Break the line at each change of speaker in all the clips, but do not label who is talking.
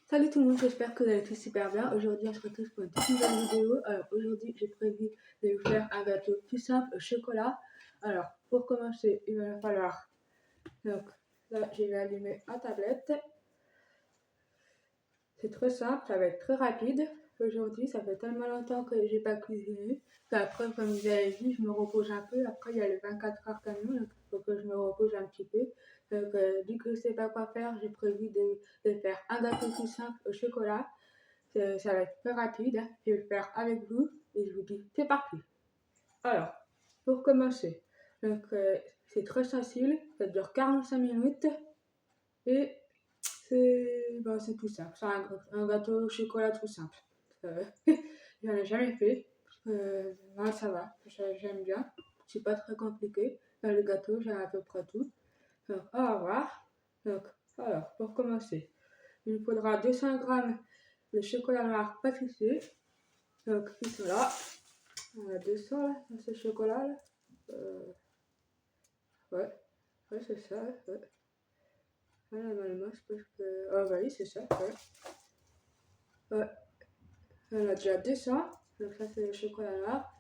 Salut tout le monde, j'espère que vous allez tous super bien. Aujourd'hui, on se retrouve pour une toute nouvelle vidéo. Alors aujourd'hui, j'ai prévu de vous faire un gâteau tout simple au chocolat. Alors pour commencer, il va falloir, donc là, je vais allumer ma tablette. C'est très simple, ça va être très rapide. Aujourd'hui, ça fait tellement longtemps que j'ai pas cuisiné qu'après, comme vous avez vu, je me repose un peu. Après, il y a le 24 heures camion, donc il faut que je me repose un petit peu. Donc, vu que je sais pas quoi faire, j'ai prévu de faire un gâteau tout simple au chocolat. Ça va être très rapide. Je vais le faire avec vous et je vous dis c'est parti. Alors, pour commencer, donc c'est très facile, ça dure 45 minutes et c'est tout simple. C'est un gâteau au chocolat tout simple. J'en ai jamais fait. Moi, ça va, j'aime bien. C'est pas très compliqué. Dans le gâteau, j'ai à peu près tout. Donc, on va voir. Donc, alors, pour commencer, il nous faudra 200 g de chocolat noir pâtissier. Donc, ils sont là. On a 200 là, dans ce chocolat là. Ouais, c'est ça. Ouais. Ah, normalement, je pense que. Ah, bah oui, c'est ça. Ouais. On a déjà 200. Donc, ça, c'est le chocolat noir.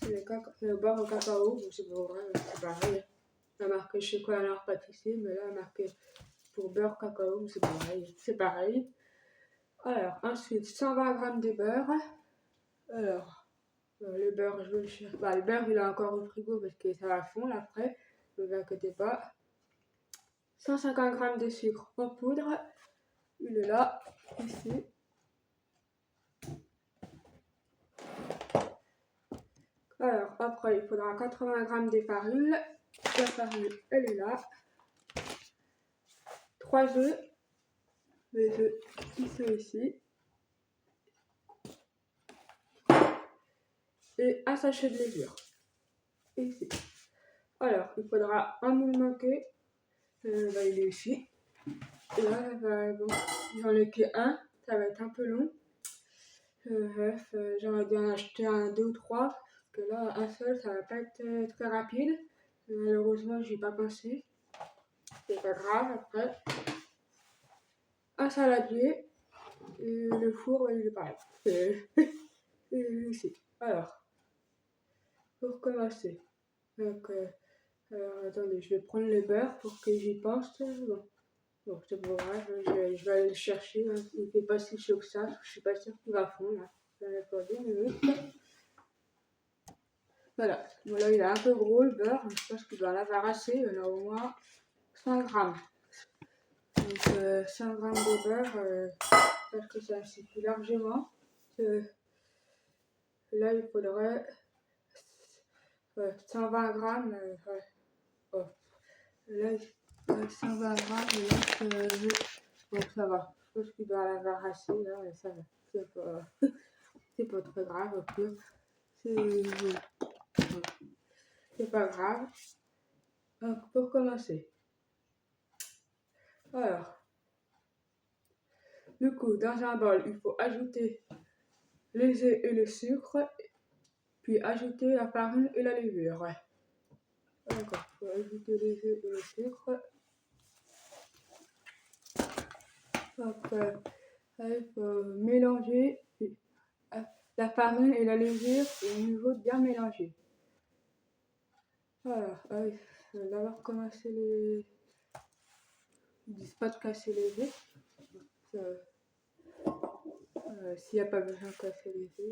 C'est le beurre au cacao. Bon, c'est pas vrai, c'est pareil. On a marqué chocolat noir pâtissier, mais là, on a marqué pour beurre cacao. C'est pareil. C'est pareil. Alors, ensuite, 120 g de beurre. Alors, le beurre, je vais le chercher. Bah, le beurre, il est encore au frigo parce que ça va fondre après. Ne vous inquiétez pas. 150 g de sucre en poudre. Il est là, ici. Alors, après, il faudra 80 g de farine. La farine, elle est là. 3 œufs. Les œufs, ils sont ici. Et un sachet de levure. Ici. Alors, il faudra un moule manqué. Il est ici. Et là, bon, j'en ai que un. Ça va être un peu long. J'aurais dû en acheter un, deux ou trois. Parce que là, un seul, ça va pas être très rapide. Malheureusement, j'y ai pas pensé. C'est pas grave après. Un saladier. Et le four, il est pareil. Ici. Alors, pour commencer. Donc, alors, attendez, je vais prendre le beurre pour que j'y pense. Bon, c'est pas grave, je vais aller le chercher. Hein. Il fait pas si chaud que ça. Je suis pas sûre qu'il va fondre. Là. J'en ai pas 2 minutes. Voilà. Bon, là, il est un peu gros le beurre. Je pense qu'il doit l'avoir assez. Il y en a au moins 100 grammes. Donc, 100 grammes de beurre, parce que ça suffit largement. Là, il faudrait 120 grammes. Oh. Là, 120 grammes. Et là, bon, ça va. Je pense qu'il doit l'avoir assez. Là, et ça va. C'est pas très grave. Au pire. C'est pas grave. Donc, pour commencer. Alors, du coup, dans un bol, il faut ajouter les œufs et le sucre, puis ajouter la farine et la levure. D'accord, il faut ajouter les œufs et le sucre. Après, il faut mélanger la farine et la levure au niveau de bien mélanger. Voilà, il faut d'abord commencer les. Ils disent pas de casser les œufs. S'il n'y a pas besoin de casser les œufs, il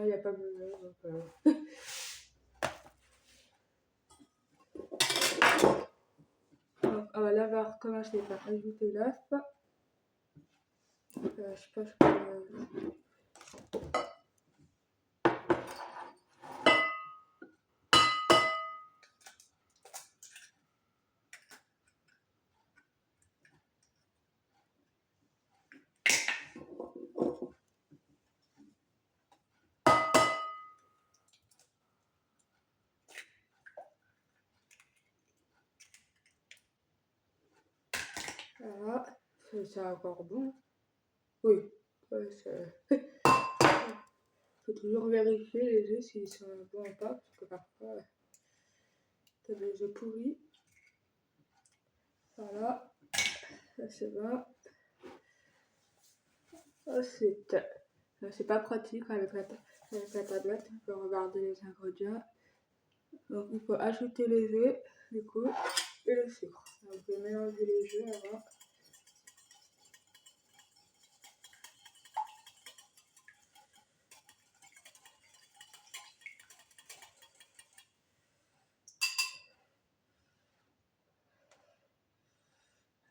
n'y a pas besoin. Donc, on va d'abord commencer par ajouter l'œuf. Je pense que. Voilà, c'est encore bon. Oui, faut toujours vérifier les œufs s'ils sont bons ou pas, parce que parfois t'as des œufs pourris. Voilà. Ça c'est bon. Ensuite, c'est pas pratique avec la tablette, on peut regarder les ingrédients. Donc il faut ajouter les œufs, du coup, et le sucre. Donc je vais mélanger les œufs avant.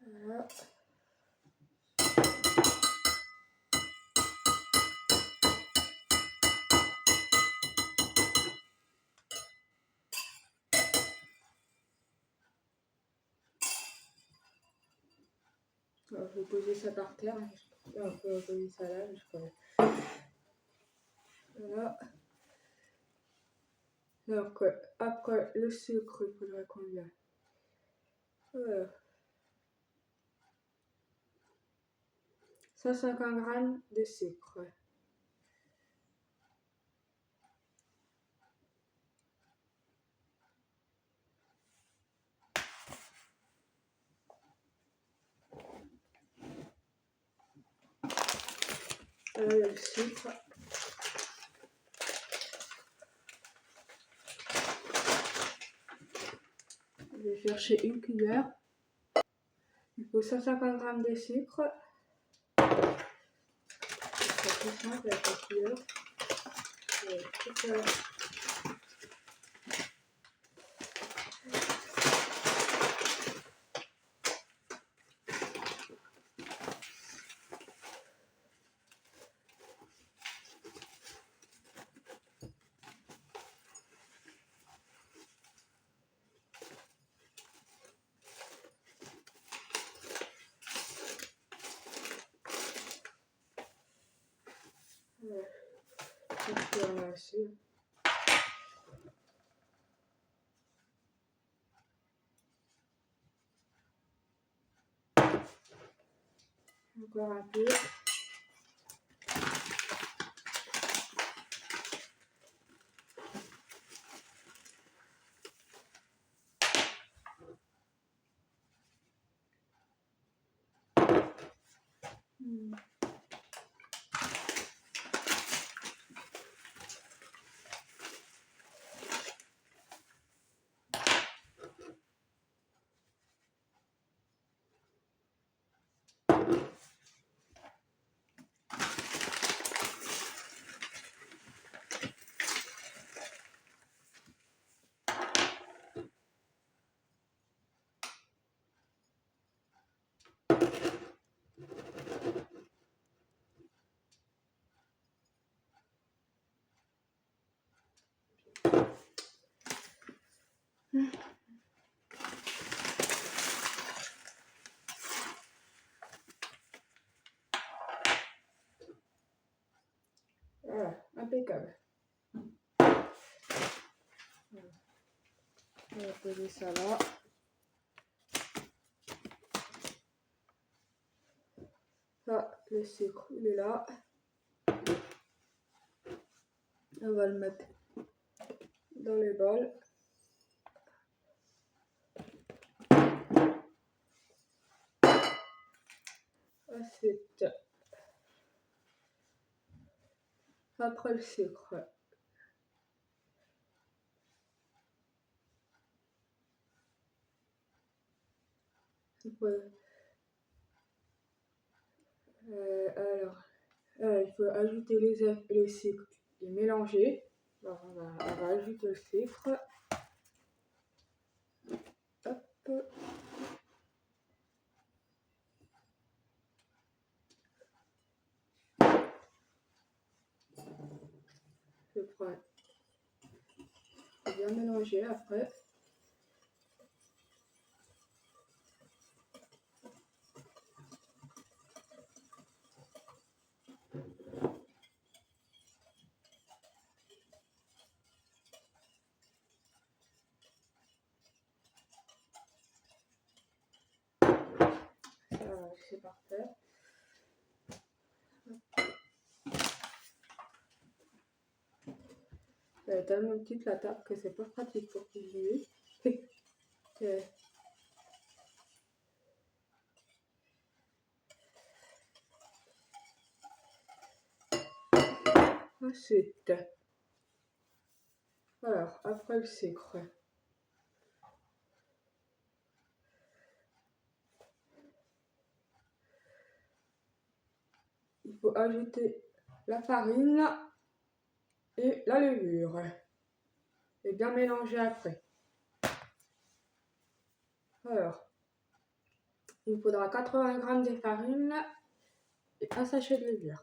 Voilà. Alors, je vais poser ça par terre. On peut poser ça là, voilà. Donc, après le sucre, il faudrait combien? Voilà. 150 g de sucre. Le sucre. Je vais chercher une cuillère. Il faut 150 g de sucre. C'est plus simple avec la cuillère. Encore un peu. Voilà, impeccable. On va poser ça là. Là, le sucre, il est là. On va le mettre dans les bols. Ensuite, après le sucre, il faut ajouter les œufs et le sucre et mélanger. Alors, on va ajouter le sucre. Hop. Je prends. Je vais bien mélanger après. C'est parfait. Elle est tellement petite la table que c'est pas pratique pour cuisiner. Ensuite, alors, après le sucre, il faut ajouter la farine et la levure et bien mélanger après. Alors, il faudra 80 g de farine et un sachet de levure.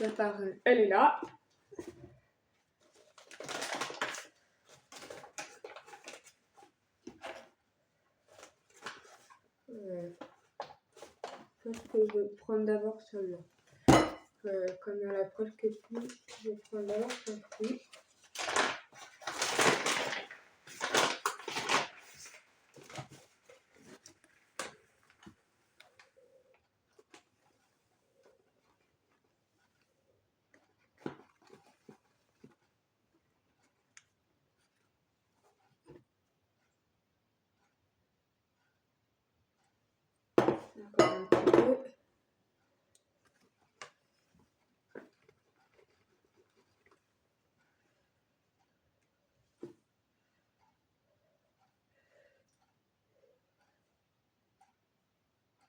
La farine, elle est là. Je pense que je vais prendre d'abord celle-là. Comme il y en a presque plus, je vais prendre d'abord celle-ci. Encore un petit peu.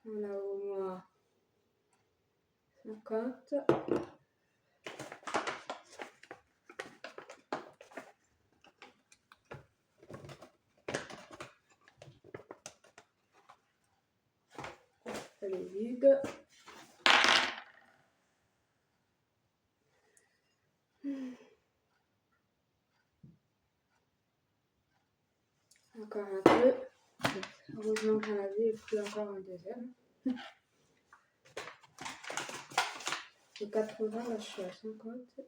On a au moins 50. Elle est vide. Encore un peu. Heureusement que j'en avais pris encore un deuxième. C'est 80, là je suis à 50.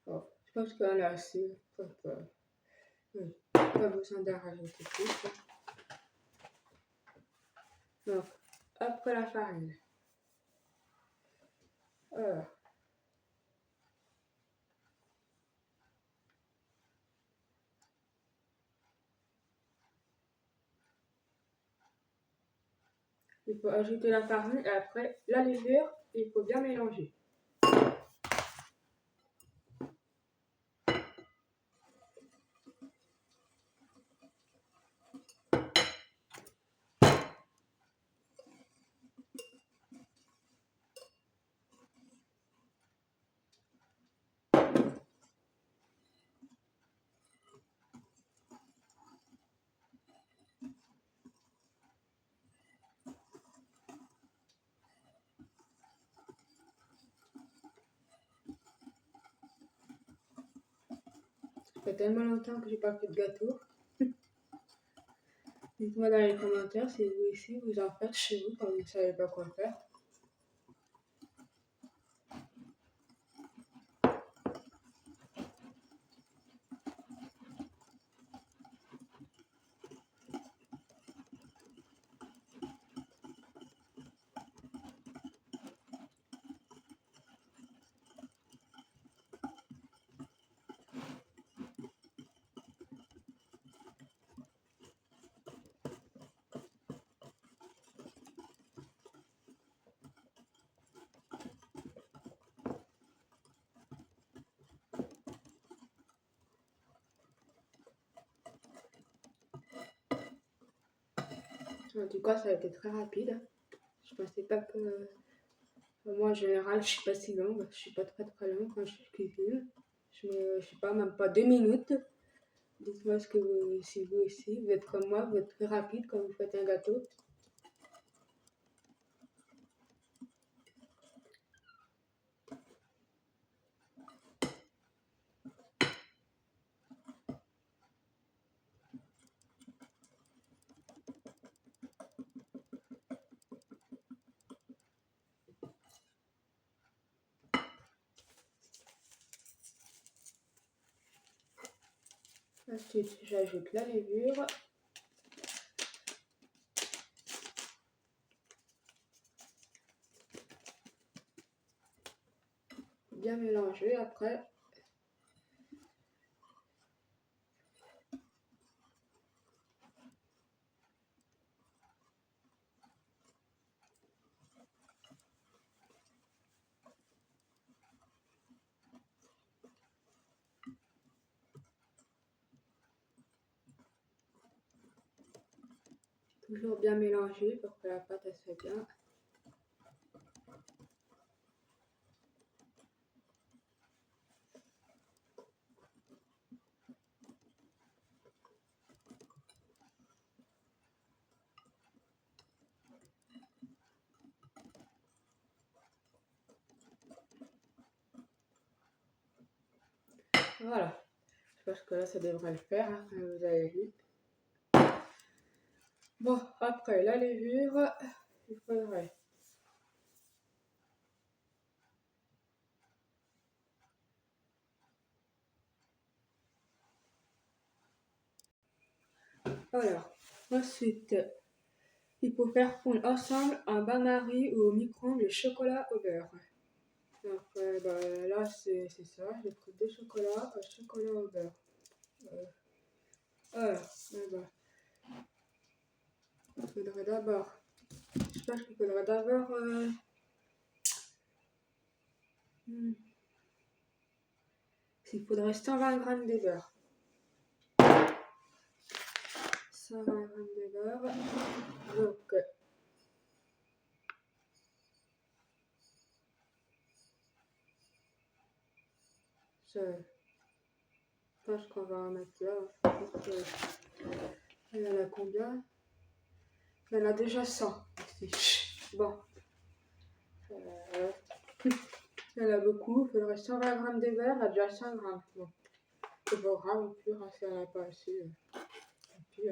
Bon, je pense qu'on a assez. Pas besoin d'en rajouter plus. Donc, après la farine. Alors, il faut ajouter la farine et après la levure, il faut bien mélanger. Ça fait tellement longtemps que j'ai pas fait de gâteau. Dites-moi dans les commentaires si vous aussi vous en faites chez vous quand vous ne savez pas quoi faire. En tout cas, ça a été très rapide. Je pensais pas que... Moi, en général, je suis pas si longue. Je suis pas très longue quand je cuisine. Je sais pas, même pas 2 minutes. Dites-moi ce que vous, si vous aussi, vous êtes comme moi, vous êtes très rapide quand vous faites un gâteau. Ensuite, j'ajoute la levure. Bien mélanger après. Toujours bien mélanger pour que la pâte elle soit bien. Voilà. Je pense que là, ça devrait le faire, hein, comme vous avez vu. Bon, après la levure, il faudrait alors, ensuite, il faut faire fondre ensemble en bain-marie ou au micro-ondes le chocolat au beurre. Donc bah, là, c'est ça, j'ai pris 2 chocolats, un chocolat au beurre. Alors, bah, il faudrait d'abord, je pense qu'il faudrait d'abord, il faudrait 120 grammes de beurre. 120 grammes de beurre, donc je pense qu'on va en mettre là. Elle en a combien? Elle en a déjà 100 ici. Bon, euh, elle a beaucoup, il faudrait 120 grammes de beurre, elle a déjà 100 grammes. Bon, c'est pas grave, au pire, hein, si elle n'a pas assez. Et puis,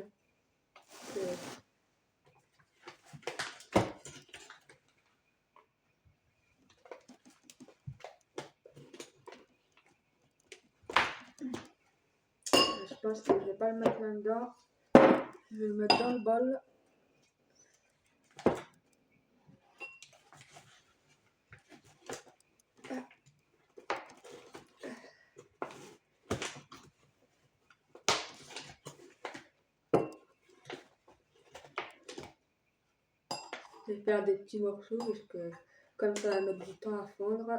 je pense que je vais pas le mettre là-dedans. Je vais le mettre dans le bol. Je vais faire des petits morceaux parce que comme ça va mettre du temps à fondre.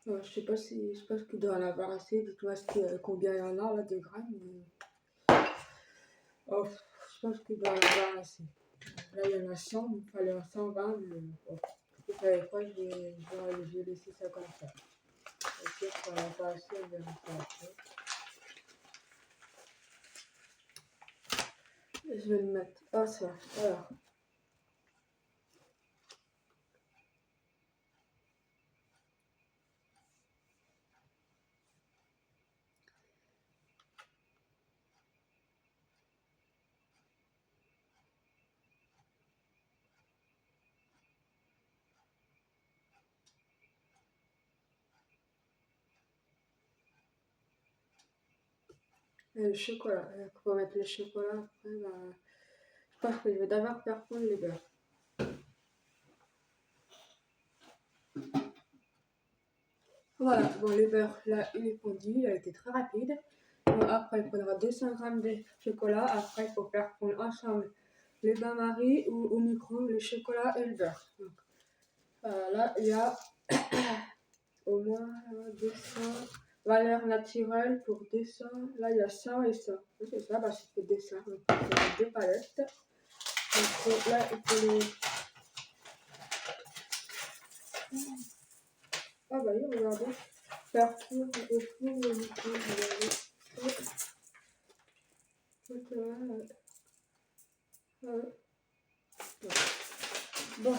Je pense qu'il doit en avoir assez. Dites-moi combien il y en a là de grammes. Oh, je pense qu'il doit en avoir assez. Là, il y en a 100, il me fallait 120, mais bon. Vous savez quoi, je vais laisser ça comme ça. Ok, ça va pas assez, on verra ça après. Je vais le mettre. Ah, ça. Alors. Et le chocolat. Pour mettre le chocolat après, bah, je pense que je vais d'abord faire fondre les beurres. Voilà, bon, le beurre, là, il est fondu, il a été très rapide. Bon, après, il faudra 200 grammes de chocolat. Après, il faut faire fondre ensemble le bain-marie ou au micro-ondes, le chocolat et le beurre. Donc, là, il y a au moins 200 valeurs naturelles pour 200. Là, il y a 100 et 100. C'est ça, bah, c'est 200. Donc, il faut 2 palettes. Donc, là, il faut les. Ah, bah oui, regardez. Faire four au four ou au micro-ondes, regardez. Bon,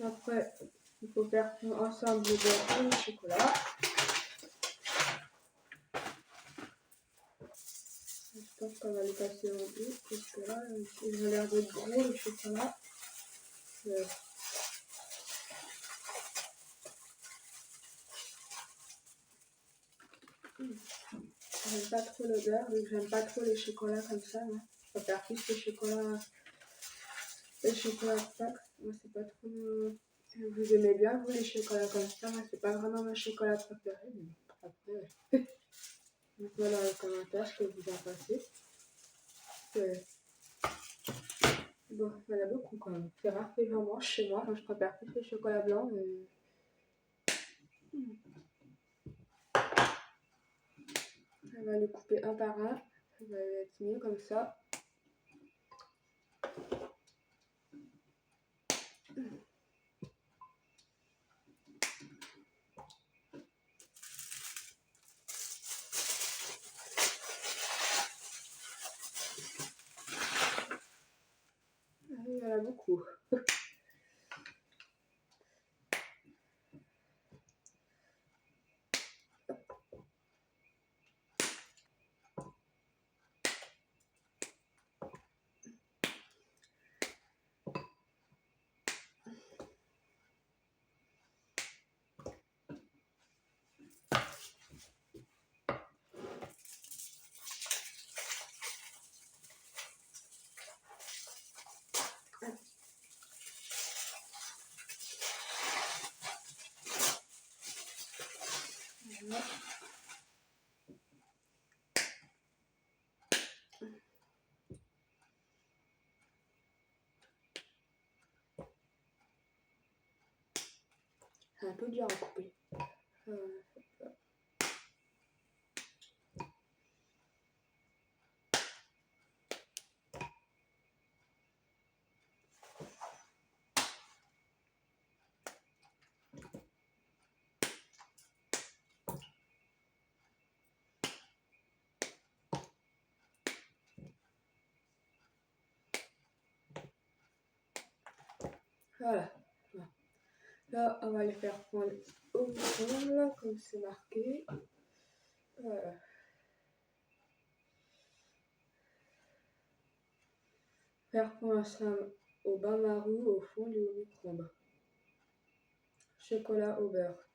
après, il faut faire ensemble le beurre et le chocolat. Je pense qu'on va les passer en deux, parce que là, il a l'air d'être gros le chocolat. J'aime pas trop le beurre, donc j'aime pas trop les chocolats comme ça. Moi. Je préfère plus les chocolats de Pâques. Moi, c'est pas trop. Vous aimez bien, vous, les chocolats comme ça. Moi, c'est pas vraiment mon chocolat préféré. Mais après, dites-moi dans les commentaires ce que vous en pensez. Bon, il y en a beaucoup quand même. C'est rare que j'en mange chez moi. Enfin, je préfère plus le chocolat blanc. On va les couper un par un. Ça va être mieux comme ça. Il y en a beaucoup. Voilà. C'est un peu dur à couper. Voilà. Là, on va les faire prendre au micro-ondes, comme c'est marqué. Voilà. Faire prendre ensemble au bain-marie, au fond et au micro-ondes. Chocolat au beurre.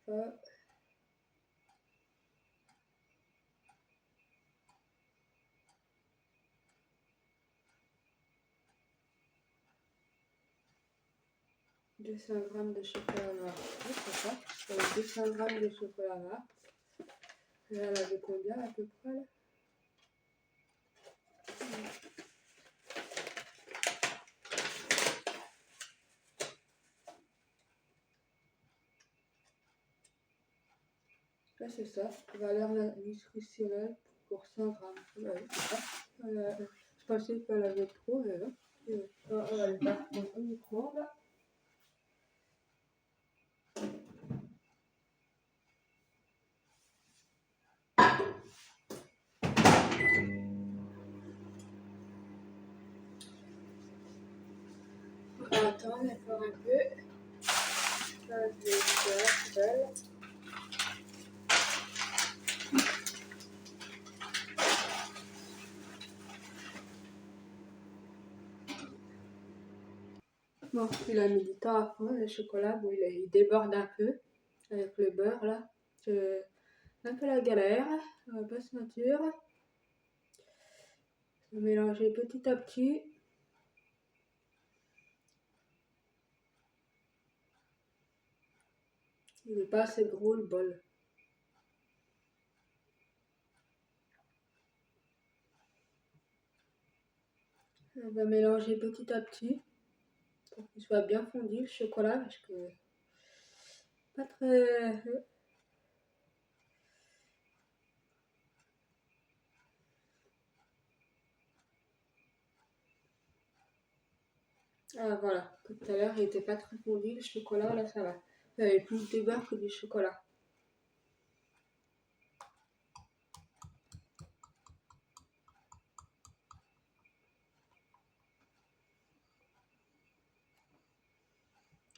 Ça. 200 grammes de chocolat noir. Oui, c'est ça. 200 grammes de chocolat noir. Là, elle avait combien à peu près là? Là, c'est ça, valeur nutritionnelle pour 100 grammes. Ouais, c'est ça. Je pensais qu'elle avait trop, mais non. On va le faire au micro-ondes. On va attendre encore un peu. Là, je vais faire la poubelle. Bon, il a mis du temps à fond, le chocolat, bon, il déborde un peu avec le beurre là. C'est un peu la galère, on va pas se mentir. Je vais mélanger petit à petit. Il n'est pas assez gros le bol. On va mélanger petit à petit pour qu'il soit bien fondu le chocolat parce que pas très. Ah voilà, tout à l'heure il était pas très fondu le chocolat, là ça va. Il y avait plus de beurre que du chocolat.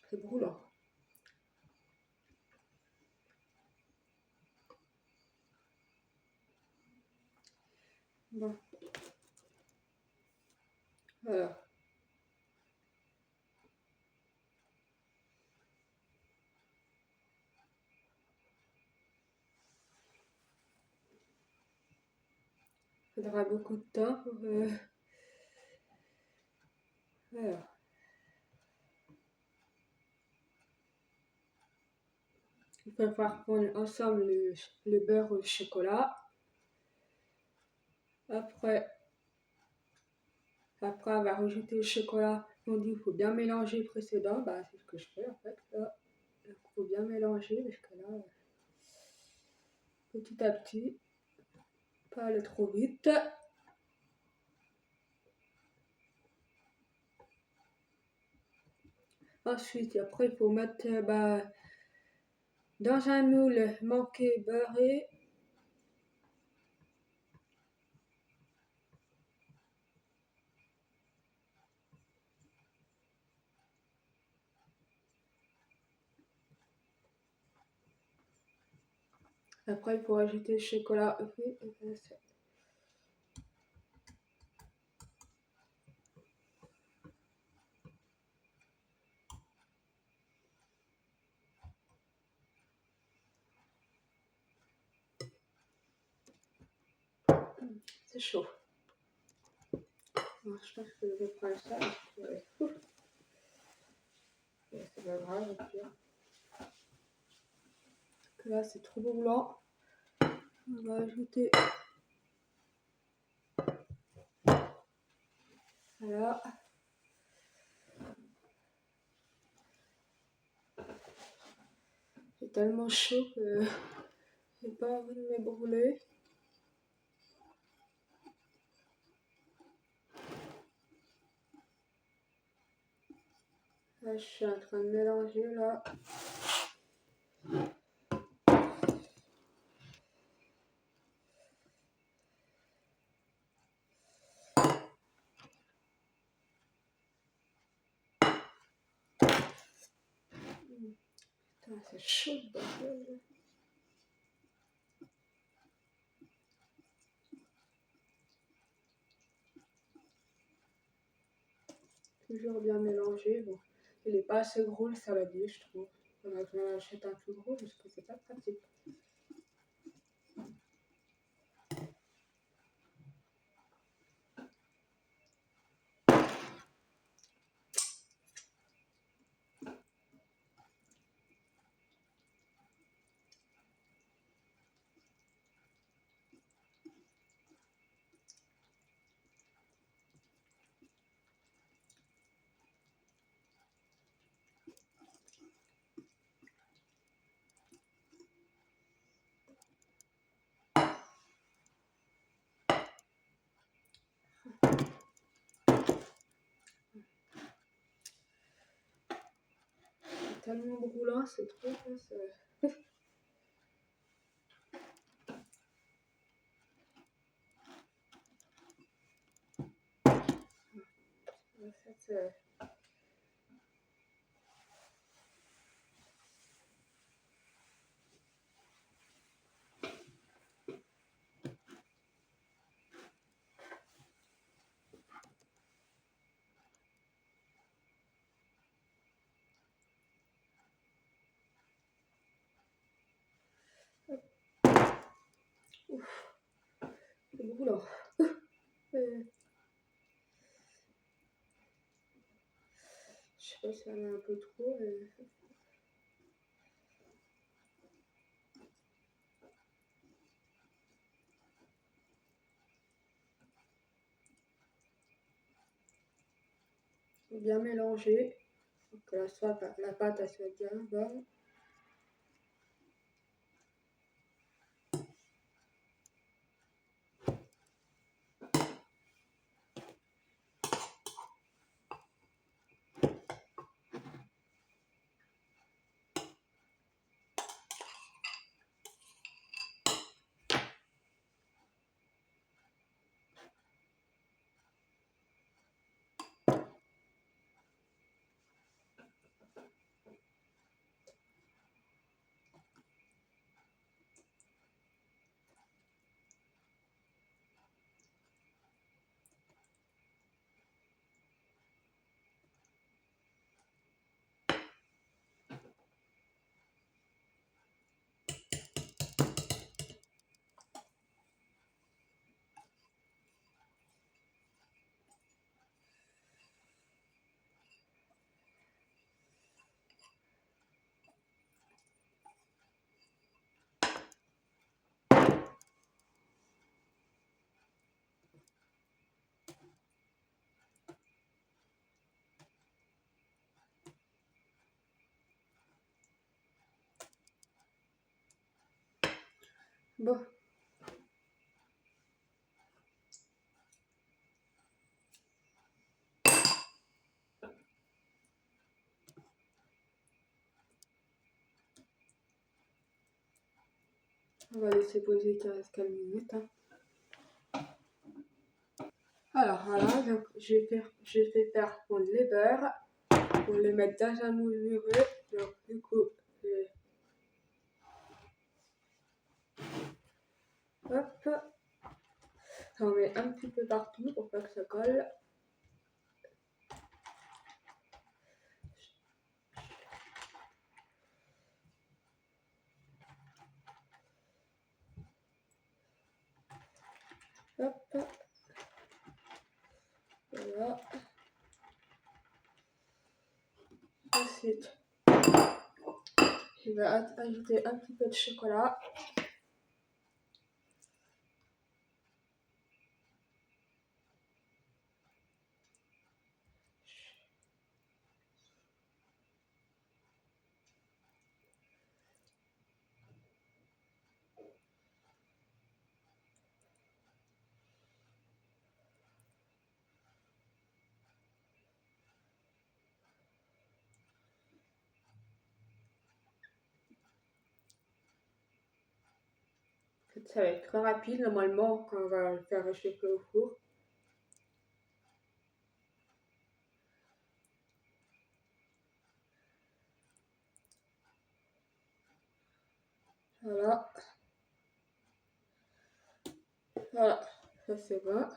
C'est brûlant. Bon, voilà. Il faudra beaucoup de temps pour. Voilà. Il faut faire fondre ensemble le beurre et le chocolat. Après, on va rajouter le chocolat fondu. Il faut bien mélanger le précédent. Bah, c'est ce que je fais en fait. Là, il faut bien mélanger parce que là, petit à petit, pas aller trop vite. Ensuite, après, il faut mettre dans un moule manqué beurré. Après, il faut ajouter le chocolat. C'est chaud. Alors, je pense que je vais prendre ça. Ouais. C'est pas grave, au pire. Que là, c'est trop blanc. On va ajouter. Voilà. C'est tellement chaud que j'ai pas envie de me brûler. Là, je suis en train de mélanger là. Putain, c'est chaud le bordel. Toujours bien mélangé. Bon, il est pas assez gros le saladier, je trouve. On a besoin d'acheter un plus gros parce que c'est pas pratique. tellement brûlant ce truc. Là, c'est... C'est brûlant. Je sais pas si elle est un peu trop. Bien mélanger pour que la pâte elle soit bien bonne. Bon. On va laisser poser 15 minutes. Hein. Alors voilà, donc j'ai fait faire fondre les beurres pour les mettre dans un moule muré. Donc du coup, hop, j'en mets un petit peu partout pour pas que ça colle. Hop, voilà. Ensuite, je vais ajouter un petit peu de chocolat. Ça va être très rapide normalement quand on va le faire réchauffer au four. Voilà. Voilà, ça c'est bon.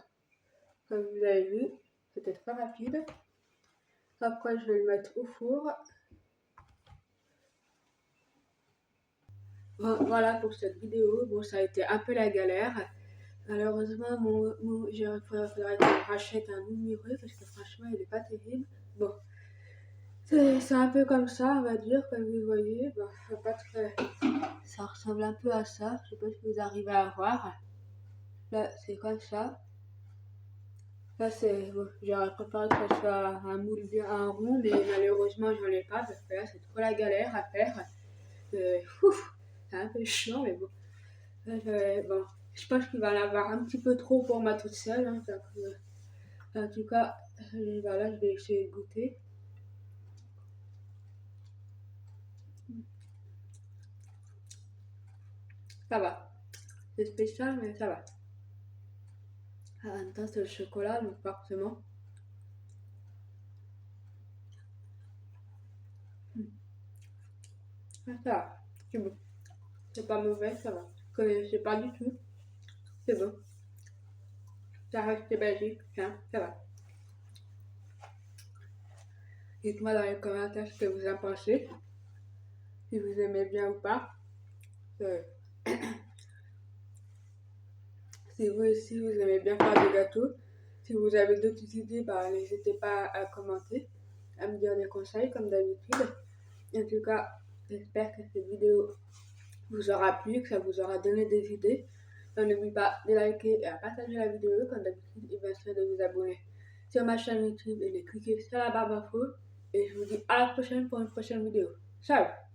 Comme vous avez vu, c'était très rapide. Après, je vais le mettre au four. Voilà pour cette vidéo. Bon, ça a été un peu la galère. Malheureusement, il faudrait que je rachète un moule muré parce que franchement, il est pas terrible. Bon, c'est un peu comme ça, on va dire, comme vous voyez. Bon, pas très... Ça ressemble un peu à ça. Je sais pas si vous arrivez à voir. Là, c'est comme ça. Là, c'est bon, j'aurais préféré que ce soit un moule bien un rond, mais malheureusement, j'en ai pas parce que là, c'est trop la galère à faire. C'est un peu chiant, mais bon. Bon, je pense qu'il va en avoir un petit peu trop pour moi toute seule. Hein, donc, en tout cas, voilà, je vais essayer de goûter. Ça va. C'est spécial, mais ça va. En même temps, c'est le chocolat, donc forcément. Ah, ça va. C'est bon. C'est pas mauvais, ça va. Je connaissais pas du tout. C'est bon. Ça reste basique, hein, ça va. Dites-moi dans les commentaires ce que vous en pensez. Si vous aimez bien ou pas. Euh, si vous aussi vous aimez bien faire des gâteaux. Si vous avez d'autres idées, bah, n'hésitez pas à commenter, à me dire des conseils comme d'habitude. En tout cas, j'espère que cette vidéo vous aura plu, que ça vous aura donné des idées. Donc n'oubliez pas de liker et à partager la vidéo comme d'habitude et bien sûr de vous abonner sur ma chaîne YouTube et de cliquer sur la barre d'infos. Et je vous dis à la prochaine pour une prochaine vidéo. Ciao!